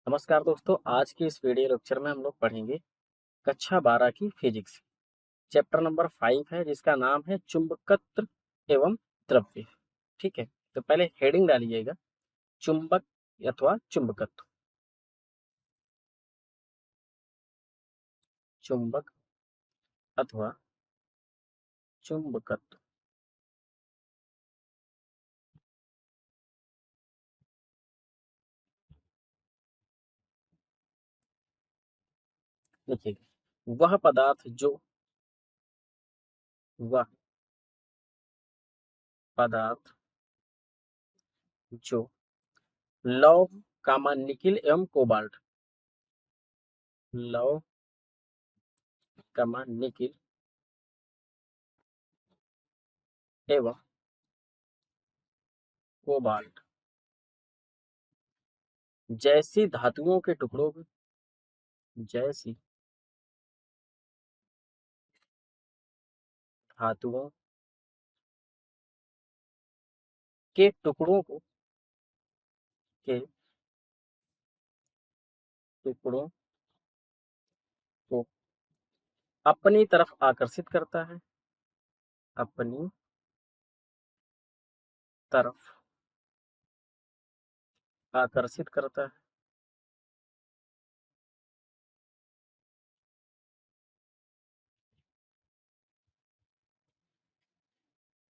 नमस्कार दोस्तों, आज की इस वीडियो लेक्चर में हम लोग पढ़ेंगे कक्षा 12 की फिजिक्स। चैप्टर नंबर 5 है जिसका नाम है चुंबकत्व एवं द्रव्य। ठीक है, तो पहले हेडिंग डालिएगा चुंबक अथवा चुंबकत्व। चुंबक अथवा चुंबकत्व लिखिएगा। वह पदार्थ जो लौह निकिल एवं कोबाल्ट, लौह निकिल एवं कोबाल्ट जैसी धातुओं के टुकड़ों जैसी धातुओं के के टुकड़ों को अपनी तरफ आकर्षित करता है, अपनी तरफ आकर्षित करता है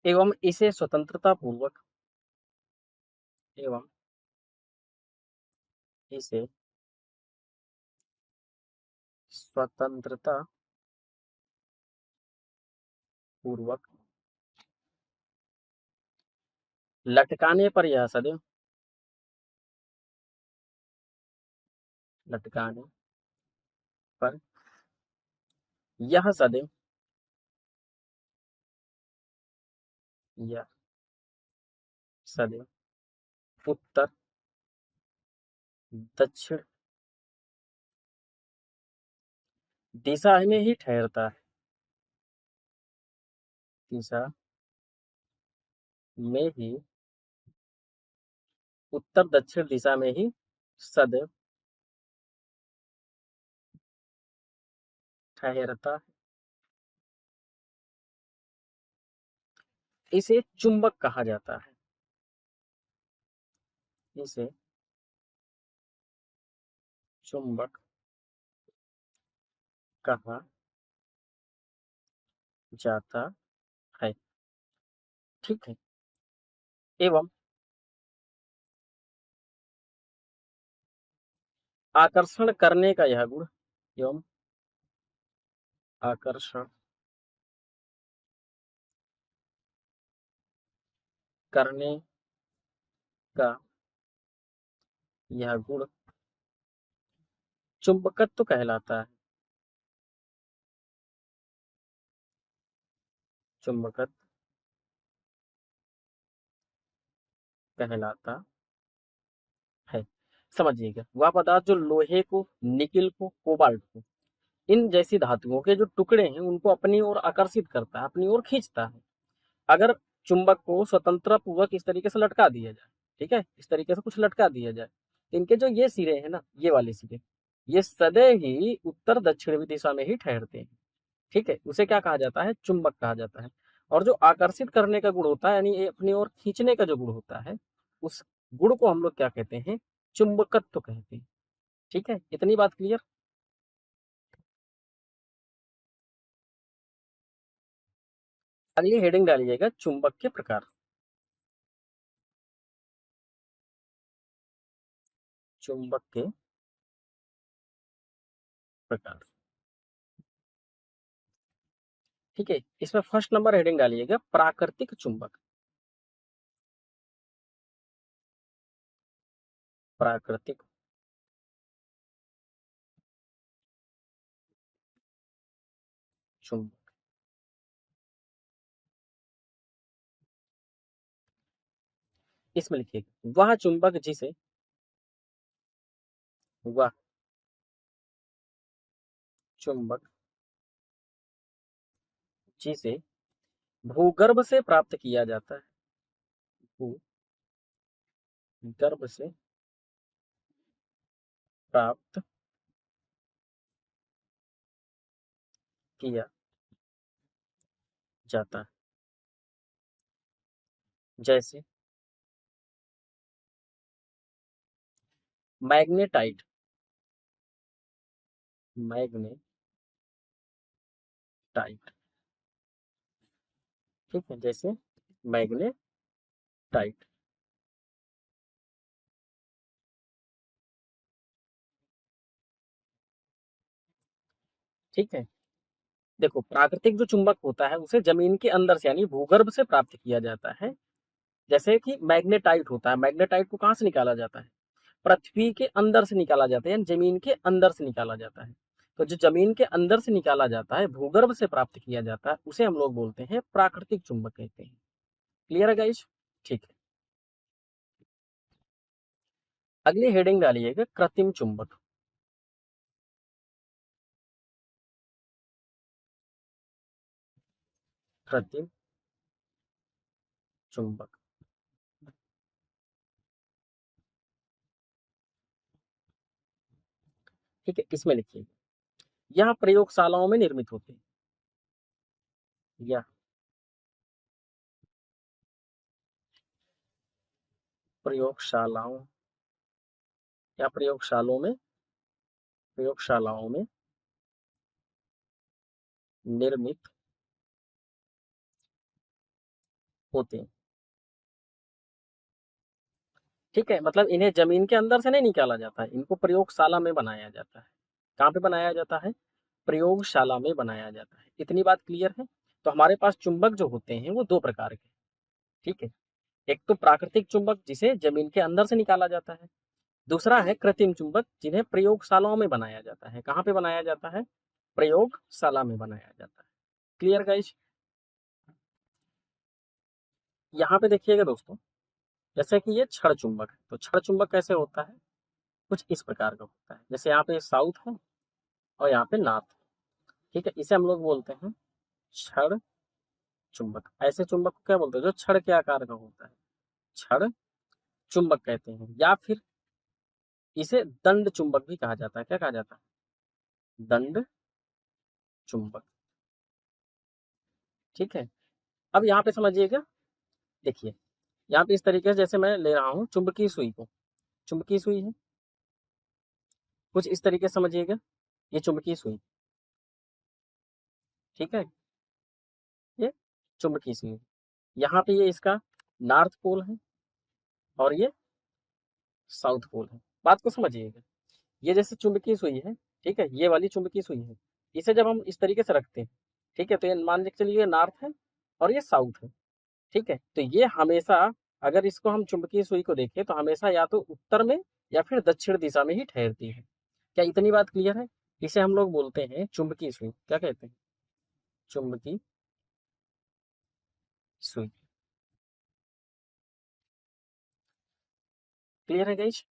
एवं इसे एवं इसे स्वतंत्रता पूर्वक लटकाने पर यह सदैव लटकाने पर यह सदैव यह सदैव उत्तर दक्षिण दिशा में ही ठहरता है, दिशा में ही उत्तर दक्षिण दिशा में ही सदैव ठहरता है। इसे चुंबक कहा जाता है, इसे चुंबक कहा जाता है। ठीक है, एवं आकर्षण करने का यह गुण एवं आकर्षण करने का यह गुण चुंबकत्व कहलाता है, चुंबकत्व कहलाता है। समझिएगा, वह पदार्थ जो लोहे को, निकिल को, कोबाल्ट को, इन जैसी धातुओं के जो टुकड़े हैं उनको अपनी ओर आकर्षित करता है, अपनी ओर खींचता है। अगर चुंबक को स्वतंत्रता पूर्वक इस तरीके से लटका दिया जाए, ठीक है, इस तरीके से कुछ लटका दिया जाए, इनके जो ये सिरे हैं ना, ये वाले सिरे, ये सदैव ही उत्तर दक्षिण दिशा में ही ठहरते हैं। ठीक है, उसे क्या कहा जाता है? चुंबक कहा जाता है। और जो आकर्षित करने का गुण होता है, यानी अपनी ओर खींचने का जो गुण होता है, उस गुण को हम लोग क्या कहते हैं? चुंबकत्व कहते हैं। ठीक है, इतनी बात क्लियर। अगली हेडिंग डालिएगा चुंबक के प्रकार। चुंबक के प्रकार। ठीक है, इसमें फर्स्ट नंबर हेडिंग डालिएगा प्राकृतिक चुंबक। प्राकृतिक चुंबक। इसमें लिखिएगा वह चुंबक जिसे वह चुंबक जिसे भूगर्भ से प्राप्त किया जाता है, भूगर्भ से प्राप्त किया जाता है। जैसे मैग्नेटाइट, मैग्नेटाइट, ठीक है, जैसे मैग्नेटाइट। ठीक है, देखो प्राकृतिक जो चुंबक होता है उसे जमीन के अंदर से यानी भूगर्भ से प्राप्त किया जाता है। जैसे कि मैग्नेटाइट होता है, मैग्नेटाइट को कहाँ से निकाला जाता है? पृथ्वी के अंदर से निकाला जाता है, यानी जमीन के अंदर से निकाला जाता है। तो जो जमीन के अंदर से निकाला जाता है, भूगर्भ से प्राप्त किया जाता है, उसे हम लोग बोलते हैं प्राकृतिक चुंबक कहते हैं। क्लियर है गाइस? ठीक है, अगली हेडिंग डालिएगा कृत्रिम चुंबक। कृत्रिम चुंबक, ठीक है, इसमें लिखिए यह प्रयोगशालाओं में निर्मित होते हैं। यह प्रयोगशालाओं या प्रयोगशालाओं में निर्मित होते हैं। ठीक है, मतलब इन्हें जमीन के अंदर से नहीं निकाला जाता है, इनको प्रयोगशाला में बनाया जाता है। कहाँ पे बनाया जाता है? प्रयोगशाला में बनाया जाता है। इतनी बात क्लियर है? तो हमारे पास चुंबक जो होते हैं वो दो प्रकार के, ठीक है। एक तो प्राकृतिक चुंबक जिसे जमीन के अंदर से निकाला जाता है, दूसरा है कृत्रिम चुंबक जिन्हें प्रयोगशालाओं में बनाया जाता है। कहाँ पे बनाया जाता है? प्रयोगशाला में बनाया जाता है। Clear guys? यहाँ पे देखिएगा दोस्तों, जैसे कि ये छड़ चुंबक है, तो छड़ चुंबक कैसे होता है? कुछ इस प्रकार का होता है, जैसे यहाँ पे साउथ है और यहाँ पे नॉर्थ है, ठीक है, इसे हम लोग बोलते हैं छड़ चुंबक। ऐसे चुंबक को क्या बोलते हैं? जो छड़ के आकार का होता है, छड़ चुंबक कहते हैं। या फिर इसे दंड चुंबक भी कहा जाता है। क्या कहा जाता है? दंड चुंबक, ठीक है। अब यहाँ पे समझिएगा, देखिए यहाँ पे इस तरीके से जैसे मैं ले रहा हूँ चुंबकीय सुई को, चुंबकीय सुई है, कुछ इस तरीके से समझिएगा, ये चुंबकीय सुई, ठीक है, ये चुंबकीय सुई। यहाँ पे ये इसका नॉर्थ पोल है और ये साउथ पोल है। बात को समझिएगा, ये जैसे चुंबकीय सुई है, ठीक है, ये वाली चुंबकीय सुई है, इसे जब हम इस तरीके से रखते हैं, ठीक है, तो ये मान के चलिए नॉर्थ है और ये साउथ है, ठीक है, तो ये हमेशा, अगर इसको हम चुंबकीय सुई को देखें तो हमेशा या तो उत्तर में या फिर दक्षिण दिशा में ही ठहरती है। क्या इतनी बात क्लियर है? इसे हम लोग बोलते हैं चुंबकीय सुई। क्या कहते हैं? चुंबकीय सुई। क्लियर है गाइस?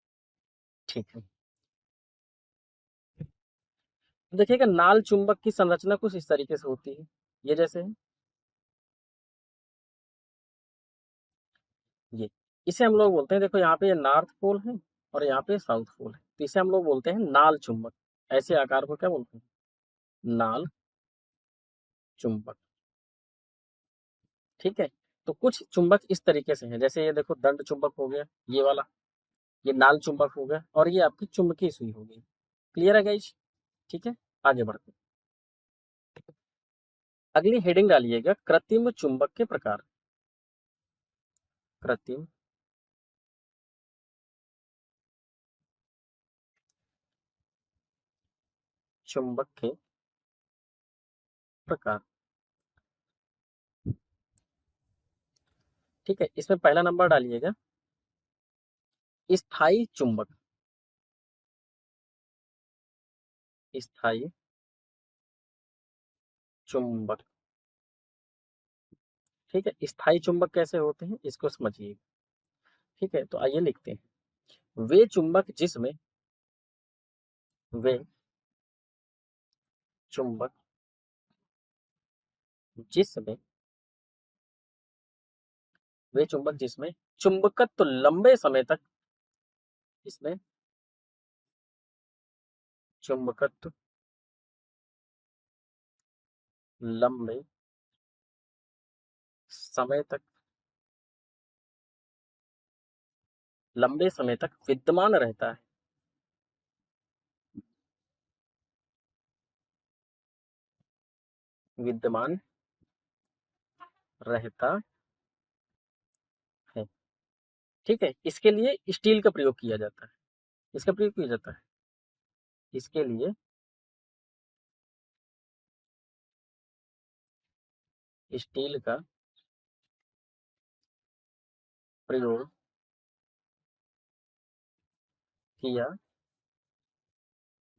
ठीक है, देखिएगा नाल चुंबक की संरचना कुछ इस तरीके से होती है, ये जैसे है ये, इसे हम लोग बोलते हैं, देखो यहाँ पे ये नॉर्थ पोल है और यहाँ पे साउथ पोल है, तो इसे हम लोग बोलते हैं नाल चुंबक। ऐसे आकार को क्या बोलते हैं? नाल चुंबक, ठीक है। तो कुछ चुंबक इस तरीके से हैं, जैसे ये देखो दंड चुंबक हो गया ये वाला, ये नाल चुंबक हो गया और ये आपकी चुंबकीय सुई हो गई। क्लियर है गाइस? ठीक है, आगे बढ़ते हैं। अगली हेडिंग डालिएगा कृत्रिम चुंबक के प्रकार। कृत्रिम चुंबक के प्रकार, ठीक है, इसमें पहला नंबर डालिएगा स्थायी चुंबक। स्थायी चुंबक, ठीक है, स्थायी चुंबक कैसे होते हैं इसको समझिए। ठीक है, तो आइए लिखते हैं, वे चुंबक जिसमें, वे चुंबक जिसमें, वे चुंबक जिसमें चुंबकत्व लंबे समय तक, इसमें चुंबकत्व लंबे समय तक विद्यमान रहता है। विद्यमान रहता है। ठीक है, इसके लिए स्टील का प्रयोग किया जाता है। इसका प्रयोग किया जाता है, इसके लिए स्टील का प्रयोग किया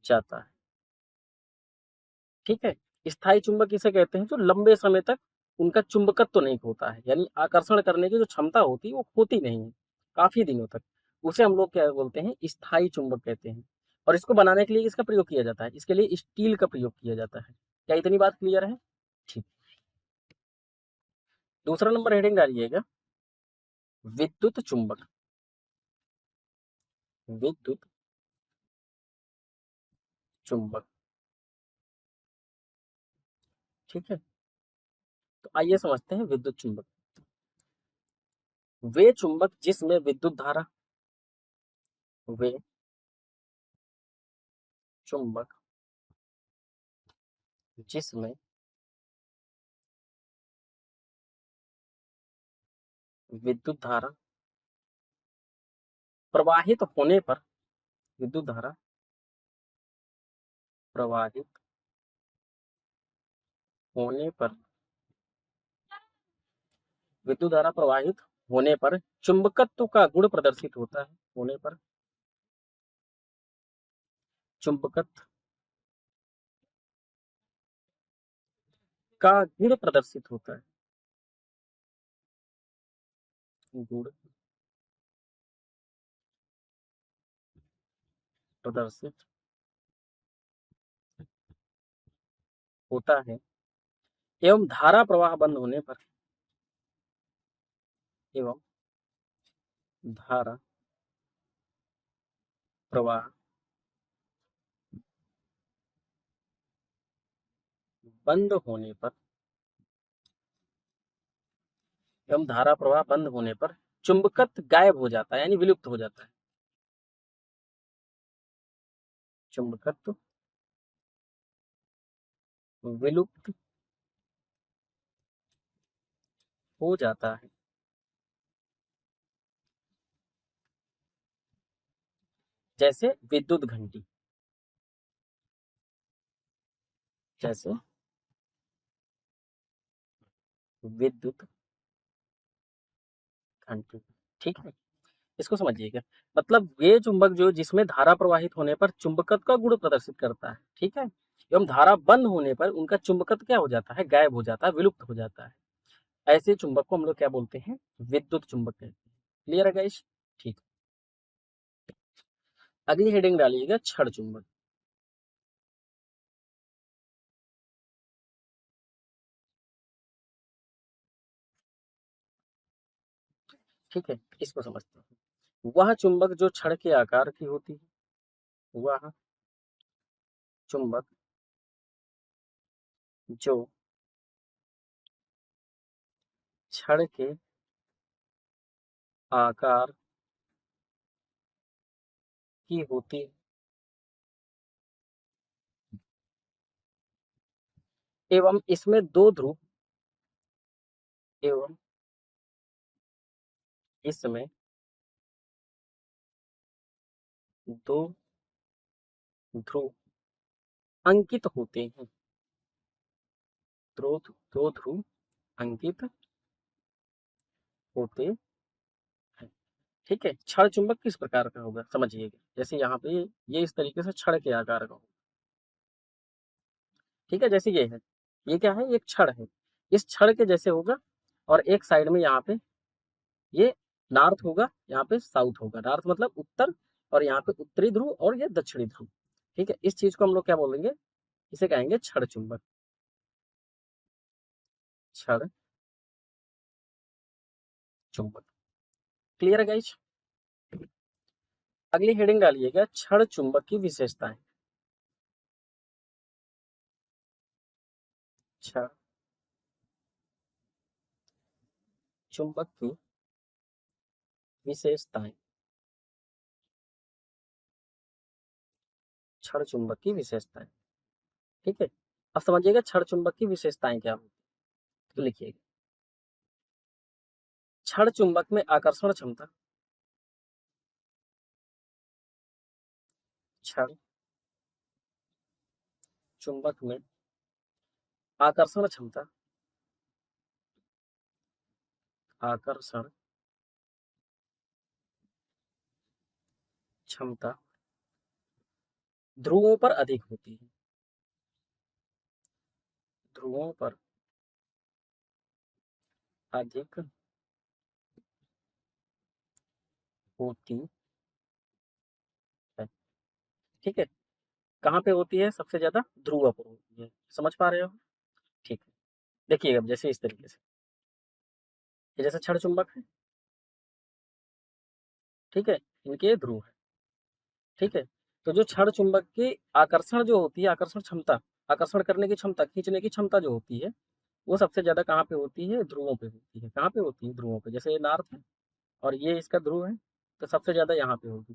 जाता है। ठीक है, स्थायी चुंबक किसे कहते हैं? जो लंबे समय तक उनका चुंबकत्व तो नहीं खोता है, यानी आकर्षण करने की जो क्षमता होती है वो खोती नहीं है काफी दिनों तक। उसे हम लोग क्या बोलते हैं? स्थायी चुंबक कहते हैं। और इसको बनाने के लिए इसका प्रयोग किया जाता है, इसके लिए स्टील का प्रयोग किया जाता है। क्या इतनी बात क्लियर है? ठीक। दूसरा नंबर हेडिंग डालिएगा, विद्युत चुंबक। विद्युत चुंबक। ठीक है, तो आइए समझते हैं विद्युत चुंबक। वे चुंबक जिसमें विद्युत धारा, वे चुंबक जिसमें विद्युत धारा प्रवाहित होने पर, विद्युत धारा प्रवाहित होने पर, विद्युत धारा प्रवाहित होने पर चुंबकत्व का गुण प्रदर्शित होता है। होने पर चुंबकत्व का गुण प्रदर्शित होता है। गुण प्रदर्शित होता है। एवं धारा प्रवाह बंद होने पर, एवं धारा प्रवाह बंद होने पर, एवं धारा प्रवाह बंद होने पर चुंबकत्व गायब हो जाता है, यानी विलुप्त हो जाता है। चुंबकत्व विलुप्त हो जाता है। जैसे विद्युत घंटी, जैसे विद्युत घंटी। ठीक है, इसको समझिएगा। मतलब वे चुंबक जो जिसमें धारा प्रवाहित होने पर चुंबकत्व का गुण प्रदर्शित करता है, ठीक है, एवं धारा बंद होने पर उनका चुंबकत्व क्या हो जाता है? गायब हो जाता है, विलुप्त हो जाता है। ऐसे चुंबक को हम लोग क्या बोलते हैं? विद्युत चुंबक कहते हैं। क्लियर है गाइस? ठीक। अगली हेडिंग डालिएगा, छड़ चुंबक। ठीक है, इसको समझते हैं। वह चुंबक जो छड़ के आकार की होती है, वह चुंबक जो छड़ के आकार की होती है, एवं इसमें दो ध्रुव, एवं इसमें दो ध्रुव अंकित होते हैं। दो ध्रुव अंकित होते हैं। ठीक है, छड़ चुंबक किस प्रकार का होगा समझिएगा। जैसे यहाँ पे ये इस तरीके से छड़ के आकार का होगा। ठीक है, जैसे ये है, ये क्या है? एक छड़ है, इस छड़ के जैसे होगा। और एक साइड में यहाँ पे ये नॉर्थ होगा, यहाँ पे साउथ होगा। नॉर्थ मतलब उत्तर, और यहाँ पे उत्तरी ध्रुव, और ये दक्षिणी ध्रुव। ठीक है, इस चीज को हम लोग क्या बोलेंगे? इसे कहेंगे छड़ चुंबक। छड़ चुंबक। क्लियर है गाइस? अगली हेडिंग डालिएगा, छड़ चुंबक की विशेषताएं। छड़ चुंबक की विशेषताएं। छड़ चुंबक की विशेषताएं। ठीक है, अब समझिएगा छड़ चुंबक की विशेषताएं क्या होती है। तो लिखिएगा, छड़ चुंबक में आकर्षण क्षमता। छड़ चुंबक में आकर्षण क्षमता। आकर्षण क्षमता ध्रुवों पर अधिक होती है। ध्रुवों पर अधिक होती है। ठीक है, कहाँ पे होती है सबसे ज्यादा? ध्रुव पर होती है। समझ पा रहे हो? ठीक है, देखिए अब जैसे इस तरीके से, ये जैसे छड़ चुंबक है, ठीक है, इनके ध्रुव है। ठीक है, तो जो छड़ चुंबक की आकर्षण जो होती है, आकर्षण क्षमता, आकर्षण करने की क्षमता, खींचने की क्षमता जो होती है, वो सबसे ज्यादा कहाँ पे होती है? ध्रुवों पे होती है। कहाँ पे होती है? ध्रुवों पे। जैसे ये नॉर्थ है और ये इसका ध्रुव है, तो सबसे ज्यादा यहाँ पे होगी।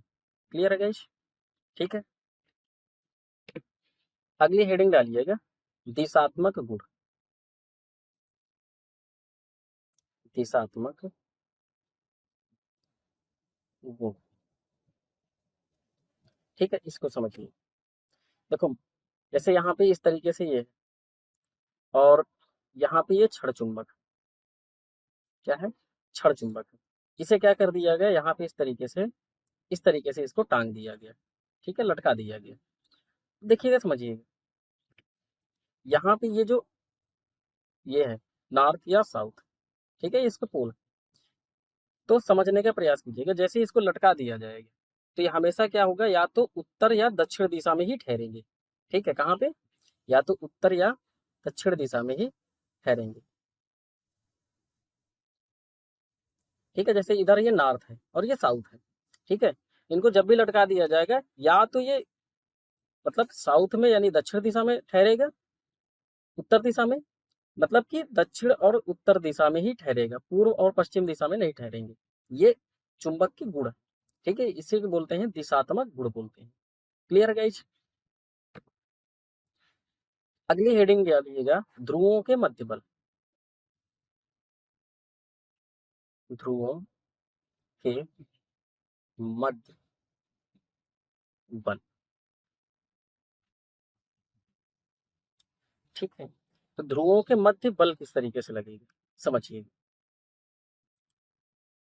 क्लियर है गाइस? ठीक है, अगली हेडिंग डालिएगा, दिशात्मक गुण। दिशात्मक गुण। ठीक है, इसको समझिए। देखो, जैसे यहाँ पे इस तरीके से ये है, और यहाँ पे ये छड़ चुंबक क्या है? छड़ चुंबक है। इसे क्या कर दिया गया यहाँ पे? इस तरीके से, इस तरीके से इसको टांग दिया गया। ठीक है, लटका दिया गया। देखिएगा, समझिएगा, यहाँ पे ये जो ये है नॉर्थ या साउथ, ठीक है, इसका पोल। तो समझने का प्रयास कीजिएगा, जैसे इसको लटका दिया जाएगा तो ये हमेशा क्या होगा? या तो उत्तर या दक्षिण दिशा में ही ठहरेंगे। ठीक है, कहाँ पे? या तो उत्तर या दक्षिण दिशा में ही ठहरेंगे। ठीक है, जैसे इधर ये नॉर्थ है और ये साउथ है। ठीक है, इनको जब भी लटका दिया जाएगा, या तो ये मतलब साउथ में यानी दक्षिण दिशा में ठहरेगा, उत्तर दिशा में, मतलब कि दक्षिण और उत्तर दिशा में ही ठहरेगा, पूर्व और पश्चिम दिशा में नहीं ठहरेंगे। ये चुंबक की गुण है। ठीक है, इसे बोलते हैं दिशात्मक गुण बोलते हैं। Clear guys? अगली हेडिंग क्या लीजिएगा, ध्रुवों के मध्य बल। ध्रुवों के मध्य बल। ठीक है, तो ध्रुवों के मध्य बल किस तरीके से लगेगा समझिए।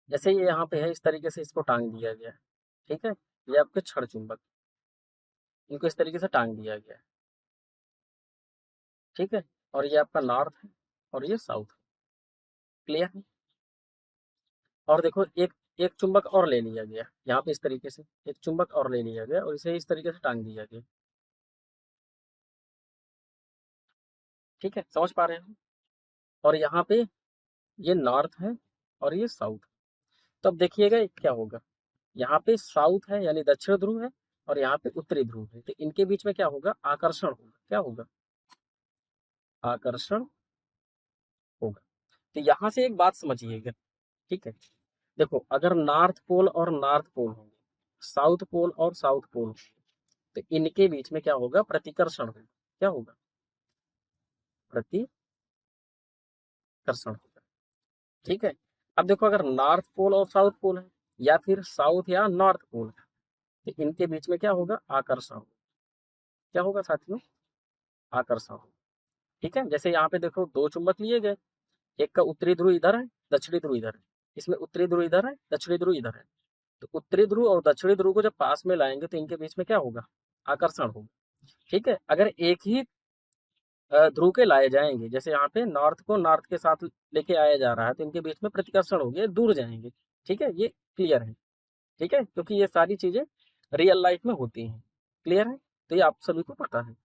जैसे ये यहाँ पे है, इस तरीके से इसको टांग दिया गया है। ठीक है, ये आपके छड़ चुंबक, इनको इस तरीके से टांग दिया गया है। ठीक है, और ये आपका नॉर्थ है और ये साउथ है। क्लियर है? और देखो, एक एक चुंबक और ले लिया गया यहाँ पे, इस तरीके से एक चुंबक और ले लिया गया और इसे इस तरीके से टांग दिया गया। ठीक है, समझ पा रहे हो? और यहाँ पे ये नॉर्थ है और ये साउथ। तो अब देखिएगा क्या होगा, यहाँ पे साउथ है यानी दक्षिण ध्रुव है, और यहाँ पे उत्तरी ध्रुव है, तो इनके बीच में क्या होगा? आकर्षण होगा। क्या होगा? आकर्षण होगा। तो यहाँ से एक बात समझिएगा। ठीक है, देखो, अगर नॉर्थ पोल और नॉर्थ पोल होंगे, साउथ पोल और साउथ पोल होंगे, तो इनके बीच में क्या होगा? प्रतिकर्षण होगा। क्या होगा? प्रतिकर्षण होगा। ठीक है, अब देखो, अगर नॉर्थ पोल और साउथ पोल है, या फिर साउथ या नॉर्थ पोल है, तो इनके बीच में क्या होगा? आकर्षण होगा। क्या होगा साथियों? आकर्षण होगा। ठीक है, जैसे यहाँ पे देखो, दो चुंबक लिए गए, एक का उत्तरी ध्रुव इधर है, दक्षिणी ध्रुव इधर है। इसमें उत्तरी ध्रुव इधर है, दक्षिणी ध्रुव इधर है। तो उत्तरी ध्रुव और दक्षिणी ध्रुव को जब पास में लाएंगे तो इनके बीच में क्या होगा? आकर्षण होगा। ठीक है, अगर एक ही ध्रुव के लाए जाएंगे, जैसे यहाँ पे नॉर्थ को नॉर्थ के साथ लेके आया जा रहा है, तो इनके बीच में प्रतिकर्षण होगी, दूर जाएंगे। ठीक है, ये क्लियर है? ठीक है, क्योंकि ये सारी चीजें रियल लाइफ में होती हैं। क्लियर है? तो ये आप सभी को पता है।